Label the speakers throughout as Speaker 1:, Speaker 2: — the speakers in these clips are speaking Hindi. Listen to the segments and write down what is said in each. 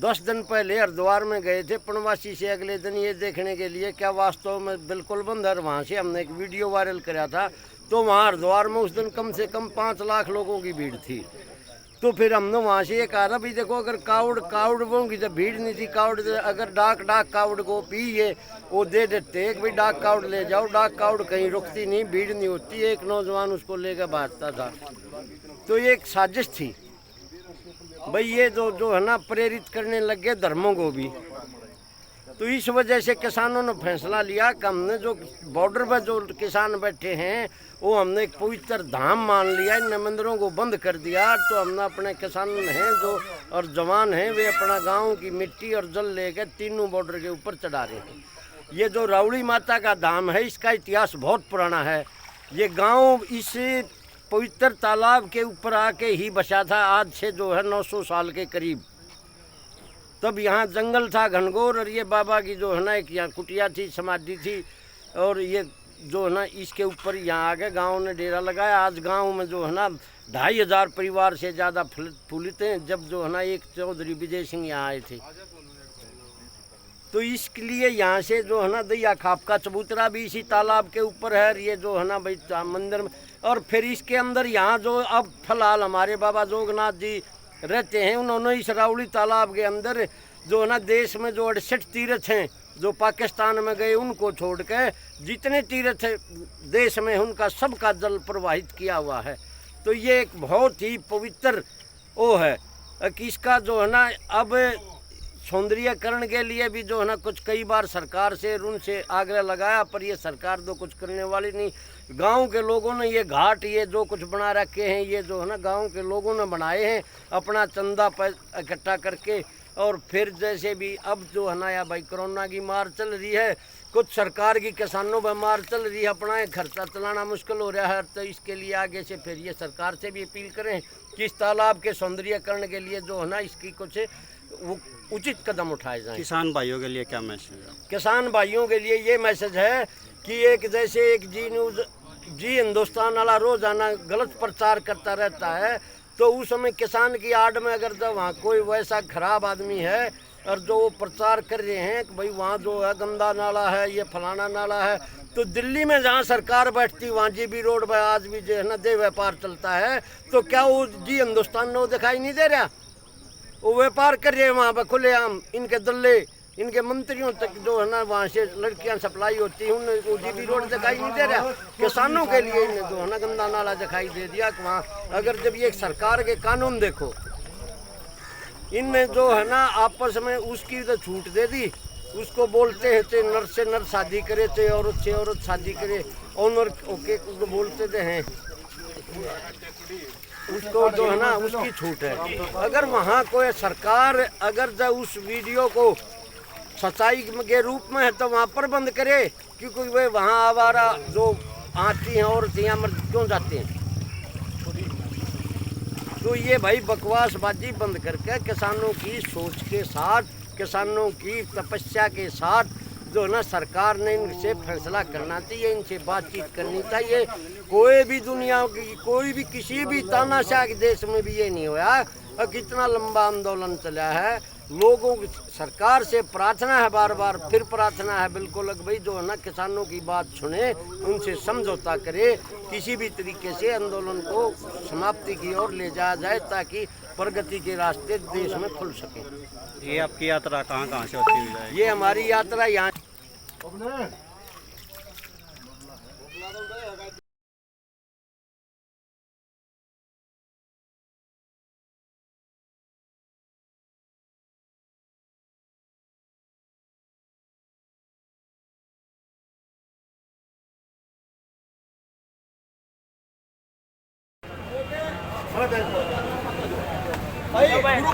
Speaker 1: 10 दिन पहले हरिद्वार में गए थे पणवासी से, अगले दिन ये देखने के लिए क्या वास्तव में बिल्कुल बंद है। वहाँ से हमने एक वीडियो वायरल कराया था, तो वहाँ हरिद्वार में उस दिन कम से कम 5 लाख लोगों की भीड़ थी। तो फिर हमने वहाँ से ये कहा था, भाई देखो अगर कावड़ होंगी तो भीड़ नहीं थी। कावड़ अगर डाक कावड़ को पी ये वो दे देते कि भाई डाक कावड़ ले जाओ, डाक कावड़ कहीं रुकती नहीं, भीड़ नहीं होती। एक नौजवान उसको लेकर भागता था। तो ये एक साजिश थी भाई, ये जो है ना प्रेरित करने लग गए धर्मों को भी। तो इस वजह से किसानों ने फैसला लिया कि हमने जो बॉर्डर पर जो किसान बैठे हैं वो हमने एक पवित्र धाम मान लिया, इन मंदिरों को बंद कर दिया। तो हमने अपने किसान हैं जो और जवान हैं, वे अपना गांव की मिट्टी और जल लेकर तीनों बॉर्डर के ऊपर चढ़ा रहे हैं। ये जो रावड़ी माता का धाम है, इसका इतिहास बहुत पुराना है। ये गाँव इस पवित्र तालाब के ऊपर आके ही बसा था, आज से जो है 900 साल के करीब। तब यहाँ जंगल था घनघोर, और ये बाबा की जो है ना एक यहाँ कुटिया थी, समाधि थी। और ये जो है ना इसके ऊपर यहाँ आके गांव ने डेरा लगाया। आज गांव में जो है ना 2500 परिवार से ज़्यादा फूलित हैं। जब जो है ना एक चौधरी विजय सिंह यहाँ आए थे, तो इसके लिए यहाँ से जो है ना दया खाप का चबूतरा भी इसी तालाब के ऊपर है। ये जो है ना भाई मंदिर में, और फिर इसके अंदर यहाँ जो अब फिलहाल हमारे बाबा जोगनाथ जी रहते हैं, उन्होंने इस रावड़ी तालाब के अंदर जो है ना देश में जो 68 तीर्थ हैं, जो पाकिस्तान में गए उनको छोड़ के जितने तीर्थ देश में उनका सबका जल प्रवाहित किया हुआ है। तो ये एक बहुत ही पवित्र वो है कि इसका जो है ना अब सौंदर्यकरण के लिए भी जो है ना कुछ कई बार सरकार से उनसे आग्रह लगाया, पर ये सरकार तो कुछ करने वाली नहीं। गांव के लोगों ने ये घाट ये जो कुछ बना रखे हैं, ये जो है ना गांव के लोगों ने बनाए हैं अपना चंदा इकट्ठा करके। और फिर जैसे भी अब जो है ना या भाई कोरोना की मार चल रही है, कुछ सरकार की किसानों पर मार चल रही है, अपना खर्चा चलाना मुश्किल हो रहा है। तो इसके लिए आगे से फिर ये सरकार से भी अपील करें कि इस तालाब के सौंदर्यकरण के लिए जो है ना इसकी कुछ वो उचित कदम उठाए जाएं।
Speaker 2: किसान भाइयों के लिए क्या मैसेज है?
Speaker 1: किसान भाइयों के लिए ये मैसेज है कि एक जैसे एक जी न्यूज़ जी हिंदुस्तान वाला रोजाना गलत प्रचार करता रहता है, तो उस समय किसान की आड़ में अगर जब वहाँ कोई वैसा खराब आदमी है और जो वो प्रचार कर रहे हैं कि भाई वहाँ जो है गंदा नाला है, ये फलाना नाला है, तो दिल्ली में जहाँ सरकार बैठती वहाँ जीबी रोड पर आज भी जो है ना दे व्यापार चलता है। तो क्या वो जी हिंदुस्तान में वो दिखाई नहीं दे रहा? वो व्यापार कर रहे हैं वहाँ पर खुलेआम, इनके दल्ले इनके मंत्रियों तक जो है ना वहाँ से लड़कियाँ सप्लाई होती हैं, उन्हें वो जीबी रोड दिखाई नहीं दे रहा। किसानों के लिए इन्हें जो है ना गंदा नाला दिखाई दे दिया कि वहाँ अगर जब ये सरकार के कानून देखो, इनमें जो है ना आपस में उसकी तो छूट दे दी, उसको बोलते हैं थे नर से नर शादी करे थे, औरत से औरत शादी करे, ऑनर ओके उसको बोलते थे हैं, उसको जो है ना उसकी छूट है। अगर वहाँ कोई सरकार अगर जब उस वीडियो को सच्चाई के रूप में है तो वहाँ पर बंद करे, क्योंकि वे वहाँ आवारा जो आती हैं औरतें मर क्यों जाते हैं। तो ये भाई बकवासबाजी बंद करके किसानों की सोच के साथ, किसानों की तपस्या के साथ जो है ना सरकार ने इनसे फैसला करना चाहिए, इनसे बातचीत करनी चाहिए। कोई भी दुनिया की कोई भी किसी भी तानाशाह के देश में भी ये नहीं हुआ और कितना लंबा आंदोलन चला है। लोगों की सरकार से प्रार्थना है, बार बार फिर प्रार्थना है बिल्कुल भाई जो है ना किसानों की बात सुने, उनसे समझौता करे, किसी भी तरीके से आंदोलन को समाप्ति की ओर ले जाया जाए ताकि प्रगति के रास्ते देश में खुल सके।
Speaker 2: ये आपकी यात्रा कहाँ कहाँ से होती हुई जाएगी?
Speaker 1: ये हमारी यात्रा यहाँ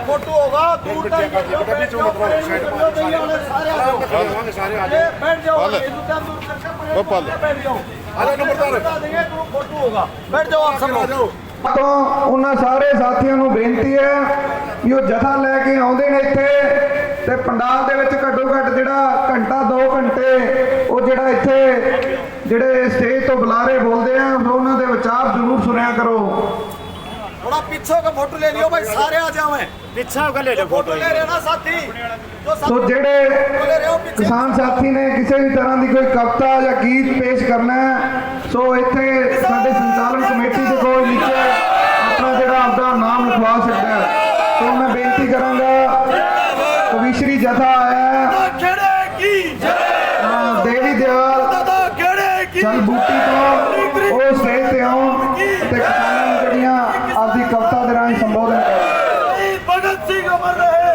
Speaker 3: फोटो होगा दूर तक बैठ जाओ फोटो होगा, बैठ जाओ आप सब लोग।
Speaker 4: तो उन्हां सारे साथियों ਨੂੰ ਬੇਨਤੀ ਹੈ ਕਿ ਉਹ ਜਥਾ ਲੈ ਕੇ ਆਉਂਦੇ ਨੇ ਇੱਥੇ ਤੇ ਪੰਡਾਲ ਦੇ ਵਿੱਚ ਘੱਟੋ ਘੱਟ ਜਿਹੜਾ ਘੰਟਾ 2 ਘੰਟੇ ਉਹ ਜਿਹੜਾ ਇੱਥੇ ਜਿਹੜੇ ਸਟੇਜ ਤੋਂ ਬੁਲਾਰੇ ਬੋਲਦੇ ਆ ਉਹਨਾਂ ਦੇ ਵਿਚਾਰ ਜ਼ਰੂਰ ਸੁਣਿਆ ਕਰੋ।
Speaker 3: थोड़ा पिछो का फोटो ले लियो भाई, सारे आ जाओ।
Speaker 2: पीछा का ले लो
Speaker 3: फोटो ले रहे ना साथी, जो
Speaker 4: ਸੋ ਜਿਹੜੇ ਕਿਸਾਨ ਸਾਥੀ ਨੇ ਕਿਸੇ ਵੀ ਤਰ੍ਹਾਂ ਦੀ ਕੋਈ ਕਵਿਤਾ ਜਾਂ ਗੀਤ ਪੇਸ਼ ਕਰਨਾ ਹੈ, ਸੋ ਇੱਥੇ ਸਾਡੇ ਸੰਚਾਲਨ ਕਮੇਟੀ ਦੇ ਕੋਲ ਨੀਚੇ ਆਪਣਾ ਜਿਹੜਾ ਆਪਦਾ ਨਾਮ ਲਿਖਵਾ ਸਕਦਾ ਹੈ। ਸੋ ਮੈਂ ਬੇਨਤੀ ਕਰਾਂਗਾ, ਕਵੀਸ਼ਰੀ ਜਥਾ ਆਇਆ ਹੈ, ਦੇਵੀ ਦਿਆਲ ਚਲ ਬੂਟੀ ਤੋਂ, ਉਹ ਸਟੇਜ ਤੇ ਆਉਣ ਤੇ ਕਿਸਾਨਾਂ ਨੂੰ ਜਿਹੜੀਆਂ ਆਪਦੀ ਕਵਿਤਾ ਦੇ ਰਾਹੀਂ ਸੰਬੋਧਨ ਕਰਨ।
Speaker 3: भगत सिंह अमर रहे,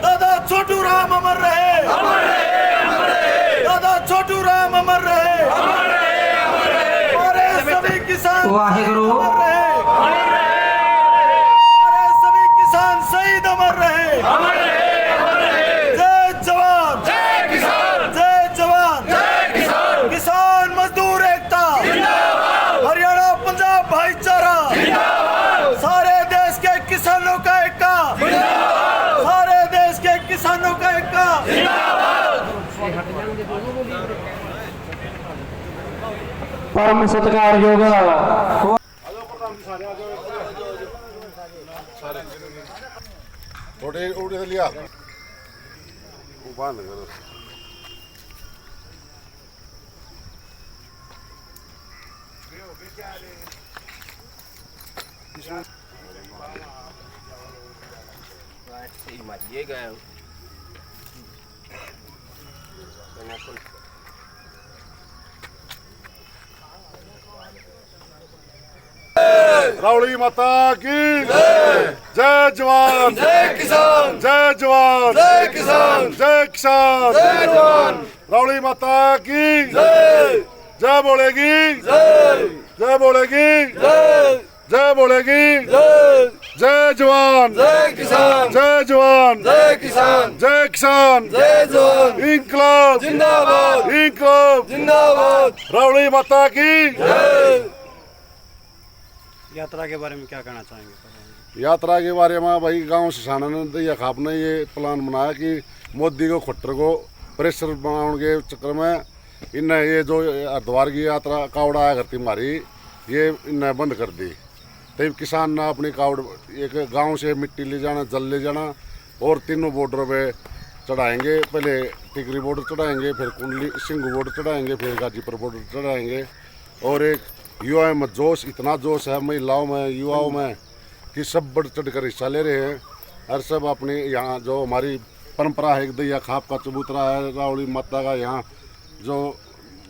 Speaker 3: दादा छोटू राम अमर रहे, दादा छोटू राम अमर रहे, हमारे सभी किसान
Speaker 5: वाहिगुरु
Speaker 3: हमारे सभी किसान शहीद अमर रहे। जय जवान, जय किसान, जय जवान, जय किसान, किसान मजदूर एकता, हरियाणा पंजाब भाईचारा, सारे देश के किसानों का एकता, सारे देश के किसानों का एकता।
Speaker 5: परम सत्कारयोग
Speaker 6: थोड़े उड़े लिया वो बंद करो। रावड़ी माता की जय जवान, जय किसान, जय जवान, जय किसान, जय किसान, जय जवान, रावड़ी माता की जय, जय बोलेगी जय, जय बोलेगी जय, जय बोलेगी जय, जय जवान, जय किसान, जय जवान, जय किसान, जय किसान, जय जवान, इंकलाब जिंदाबाद, इंकलाब जिंदाबाद, रावड़ी माता की जय।
Speaker 2: यात्रा के बारे में क्या कहना चाहेंगे?
Speaker 6: यात्रा के बारे में भाई गांव से साना ने दैया खाप ने ये प्लान बनाया कि मोदी को खट्टर को प्रेशर बनाने के चक्कर में इन्हें ये जो हरिद्वार की यात्रा कावड़ आया करती हमारी, ये इन्हें बंद कर दी। तब किसान ने अपनी कावड़ एक गांव से मिट्टी ले जाना, जल ले जाना और तीनों बॉर्डर पे चढ़ाएंगे। पहले टिकरी बॉर्डर चढ़ाएंगे, फिर कुंडली सिंगू बॉर्डर चढ़ाएंगे, फिर गाजीपुर बॉर्डर चढ़ाएंगे। और एक युवा में जोश, इतना जोश है महिलाओं में, युवाओं में कि सब बढ़ चढ़ कर हिस्सा ले रहे हैं। और सब अपने यहाँ जो हमारी परंपरा है, दैया खाप का चबूतरा है, रावड़ी माता का यहाँ जो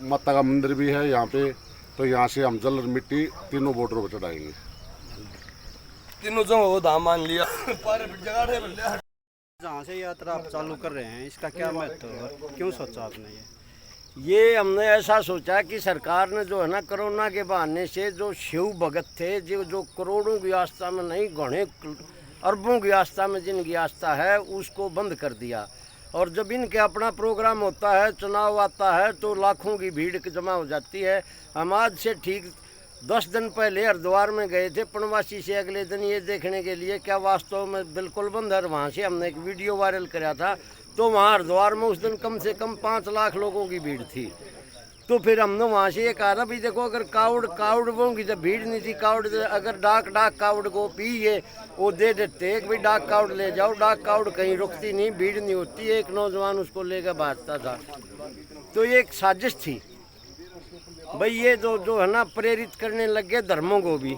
Speaker 6: माता का मंदिर भी है यहाँ पे, तो यहाँ से हम जल और मिट्टी तीनों बॉर्डरों पर चढ़ाएंगे।
Speaker 3: तीनों जो वो दाम मान लिया।
Speaker 2: जहाँ से यात्रा आप चालू कर रहे हैं, इसका क्या महत्व है, क्यों सोचा आपने
Speaker 1: ये हमने ऐसा सोचा कि सरकार ने जो है ना कोरोना के बहाने से जो शिव भगत थे, जो करोड़ों की आस्था में नहीं घने अरबों की आस्था में जिनकी आस्था है, उसको बंद कर दिया। और जब इनके अपना प्रोग्राम होता है, चुनाव आता है, तो लाखों की भीड़ जमा हो जाती है। हम आज से ठीक 10 दिन पहले हरिद्वार में गए थे पूर्णवासी से अगले दिन ये देखने के लिए क्या वास्तव में बिल्कुल बंद है। वहाँ से हमने एक वीडियो वायरल कराया था, तो वहाँ हरिद्वार में उस दिन कम से कम 5 लाख लोगों की भीड़ थी। तो फिर हमने वहाँ से ये कहा था भाई देखो, अगर कावड़ होंगी तो भीड़ नहीं थी। कावड़ अगर डाक कावड़ को पी ये वो दे देते कि भाई डाक कावड़ ले जाओ, डाक कावड़ कहीं रुकती नहीं, भीड़ नहीं होती। एक नौजवान उसको लेकर भागता था। तो ये एक साजिश थी भाई, ये जो है ना प्रेरित करने लग गए धर्मों को भी।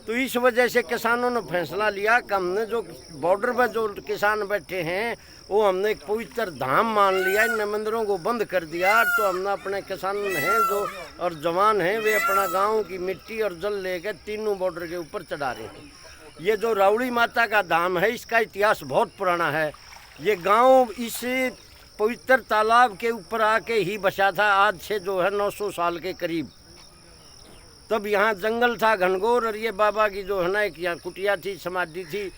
Speaker 1: तो इस वजह से किसानों ने फैसला लिया कि हमने जो बॉर्डर पर जो किसान बैठे हैं वो हमने एक पवित्र धाम मान लिया, इन मंदिरों को बंद कर दिया। तो हमने अपने किसान हैं जो और जवान हैं, वे अपना गांव की मिट्टी और जल लेकर तीनों बॉर्डर के ऊपर चढ़ा रहे हैं। ये जो रावड़ी माता का धाम है, इसका इतिहास बहुत पुराना है। ये गांव इस पवित्र तालाब के ऊपर आके ही बसा था, आज से जो है 900 साल के करीब। तब यहाँ जंगल था घनघोर, और ये बाबा की जो है ना एक यहाँ कुटिया थी, समाधि थी।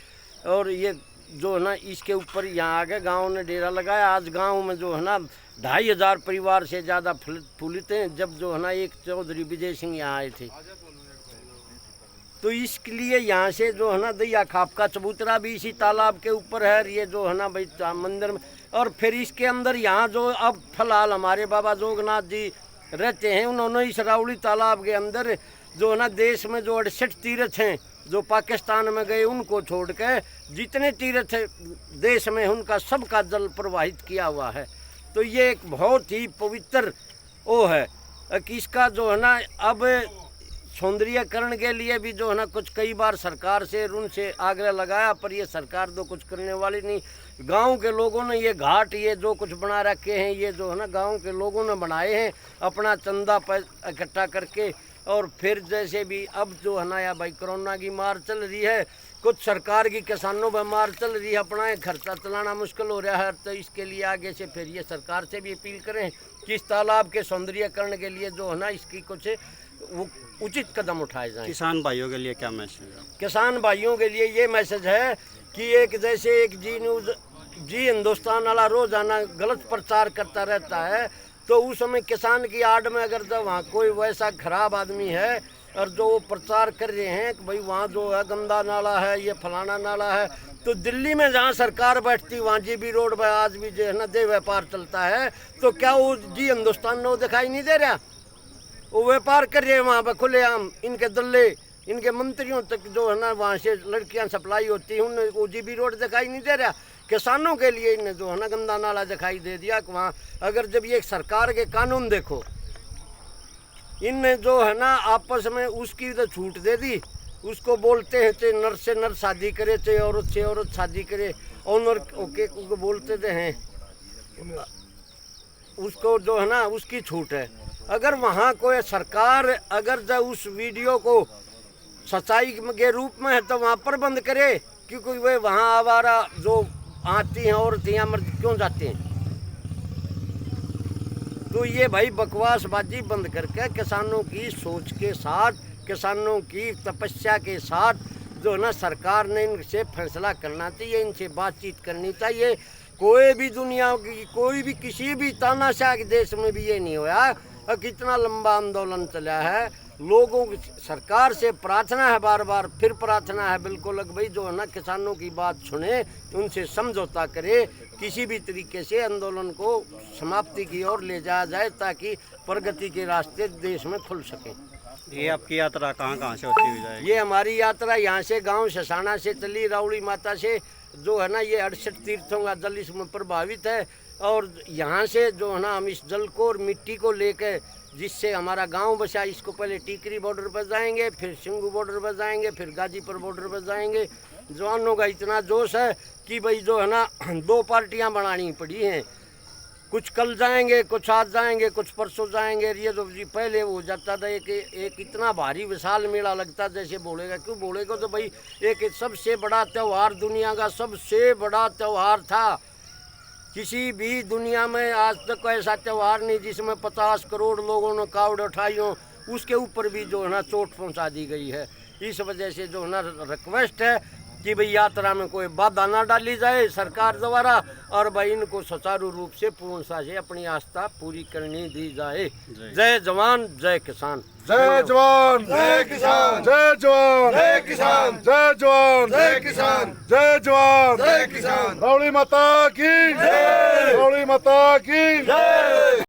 Speaker 1: और ये जो है ना इसके ऊपर यहाँ आके गांव ने डेरा लगाया। आज गांव में जो है ना 2500 परिवार से ज़्यादा फूलित हैं। जब जो है ना एक चौधरी विजय सिंह यहाँ आए थे, तो इसके लिए यहाँ से जो है ना दैया खाप का चबूतरा भी इसी तालाब के ऊपर है। ये जो है ना भाई मंदिर में, और फिर इसके अंदर यहाँ जो अब फिलहाल हमारे बाबा जोगनाथ जी रहते हैं, उन्होंने इस रावड़ी तालाब के अंदर जो है ना देश में जो 68 तीर्थ हैं जो पाकिस्तान में गए उनको छोड़ के जितने तीर्थ देश में उनका सबका जल प्रवाहित किया हुआ है। तो ये एक बहुत ही पवित्र वो है कि इसका जो है ना अब सौंदर्यकरण के लिए भी जो है ना कुछ कई बार सरकार से उनसे आग्रह लगाया, पर ये सरकार तो कुछ करने वाली नहीं। गांव के लोगों ने ये घाट ये जो कुछ बना रखे हैं ये जो है ना गांव के लोगों ने बनाए हैं अपना चंदा इकट्ठा करके। और फिर जैसे भी अब जो है ना या भाई कोरोना की मार चल रही है, कुछ सरकार की किसानों पर मार चल रही है, अपना खर्चा चलाना मुश्किल हो रहा है। तो इसके लिए आगे से फिर ये सरकार से भी अपील करें कि इस तालाब के सौंदर्यकरण के लिए जो है ना इसकी कुछ उचित कदम उठाए जाएं।
Speaker 2: किसान भाइयों के लिए क्या मैसेज है?
Speaker 1: किसान भाइयों के लिए ये मैसेज है कि एक जैसे एक जी न्यूज़ जी हिंदुस्तान वाला रोजाना गलत प्रचार करता रहता है, तो उस समय किसान की आड़ में अगर जब वहाँ कोई वैसा खराब आदमी है और जो वो प्रचार कर रहे हैं कि भाई वहाँ जो है गंदा नाला है ये फलाना नाला है, तो दिल्ली में जहाँ सरकार बैठती वहाँ जीबी रोड पर आज भी जो है ना दे व्यापार चलता है, तो क्या वो जी हिंदुस्तान में वो दिखाई नहीं दे रहा? वो व्यापार कर रहे हैं वहाँ पर खुलेआम, इनके दल्ले इनके मंत्रियों तक जो है ना वहाँ से लड़कियाँ सप्लाई होती हैं, उन्हें वो जीबी रोड दिखाई नहीं दे रहा। किसानों के लिए इन्हें जो है ना गंदा नाला दिखाई दे दिया कि वहाँ अगर जब ये सरकार के कानून देखो, इनने जो है ना आपस में उसकी तो छूट दे दी, उसको बोलते हैं चाहे नर से नर शादी करे चाहे औरत से औरत शादी करे, ऑनर ओके उसको बोलते थे हैं, उसको जो है ना उसकी छूट है। अगर वहाँ कोई सरकार अगर जब उस वीडियो को सच्चाई के रूप में है तो वहाँ पर बंद करे, क्योंकि वे वहाँ आवारा जो आती हैं औरतें मर क्यों जाते हैं। तो ये भाई बकवासबाजी बंद करके किसानों की सोच के साथ, किसानों की तपस्या के साथ जो है ना सरकार ने इनसे फैसला करना चाहिए, इनसे बातचीत करनी चाहिए। कोई भी दुनिया की कोई भी किसी भी तानाशाह के देश में भी ये नहीं हुआ। कितना लंबा आंदोलन चला है, लोगों की सरकार से प्रार्थना है, बार बार फिर प्रार्थना है बिल्कुल भाई जो है ना किसानों की बात सुने, उनसे समझौता करे, किसी भी तरीके से आंदोलन को समाप्ति की ओर ले जाया जाए ताकि प्रगति के रास्ते देश में खुल सके।
Speaker 2: ये आपकी यात्रा कहाँ से होती हुई जाएगी?
Speaker 1: ये हमारी यात्रा यहाँ से गांव ससाना से चली, रावड़ी माता से जो है ना ये 68 तीर्थों का जल इसमें प्रभावित है। और यहाँ से जो है ना हम इस जल को और मिट्टी को लेकर जिससे हमारा गांव बसा, इसको पहले टीकरी बॉर्डर पर जाएंगे, फिर सिंगू बॉर्डर पर जाएंगे, फिर गाजीपुर बॉर्डर पर जाएंगे। जवानों का इतना जोश है कि भाई जो है ना 2 पार्टियां बनानी पड़ी हैं, कुछ कल जाएंगे, कुछ आज जाएंगे, कुछ परसों जाएंगे। ये तो जी पहले हो जाता था एक इतना भारी विशाल मेला लगता, जैसे बोलेगा क्यों बोलेगा, तो भाई एक सबसे बड़ा त्यौहार, दुनिया का सबसे बड़ा त्यौहार था। किसी भी दुनिया में आज तक ऐसा त्यौहार नहीं जिसमें 50 करोड़ लोगों ने कावड़ उठाई हो, उसके ऊपर भी जो है ना चोट पहुंचा दी गई है। इस वजह से जो है ना रिक्वेस्ट है कि भाई यात्रा में कोई बाधा ना डाली जाए सरकार द्वारा, और भाई इनको सुचारू रूप से पूर्णता से अपनी आस्था पूरी करनी दी जाए। जय जवान जय किसान।
Speaker 6: जय जवान जय किसान, जय जवान जय किसान, जय जवान जय किसान, जय जवान जय किसान। रावड़ी माता की जय, रावड़ी माता की जय।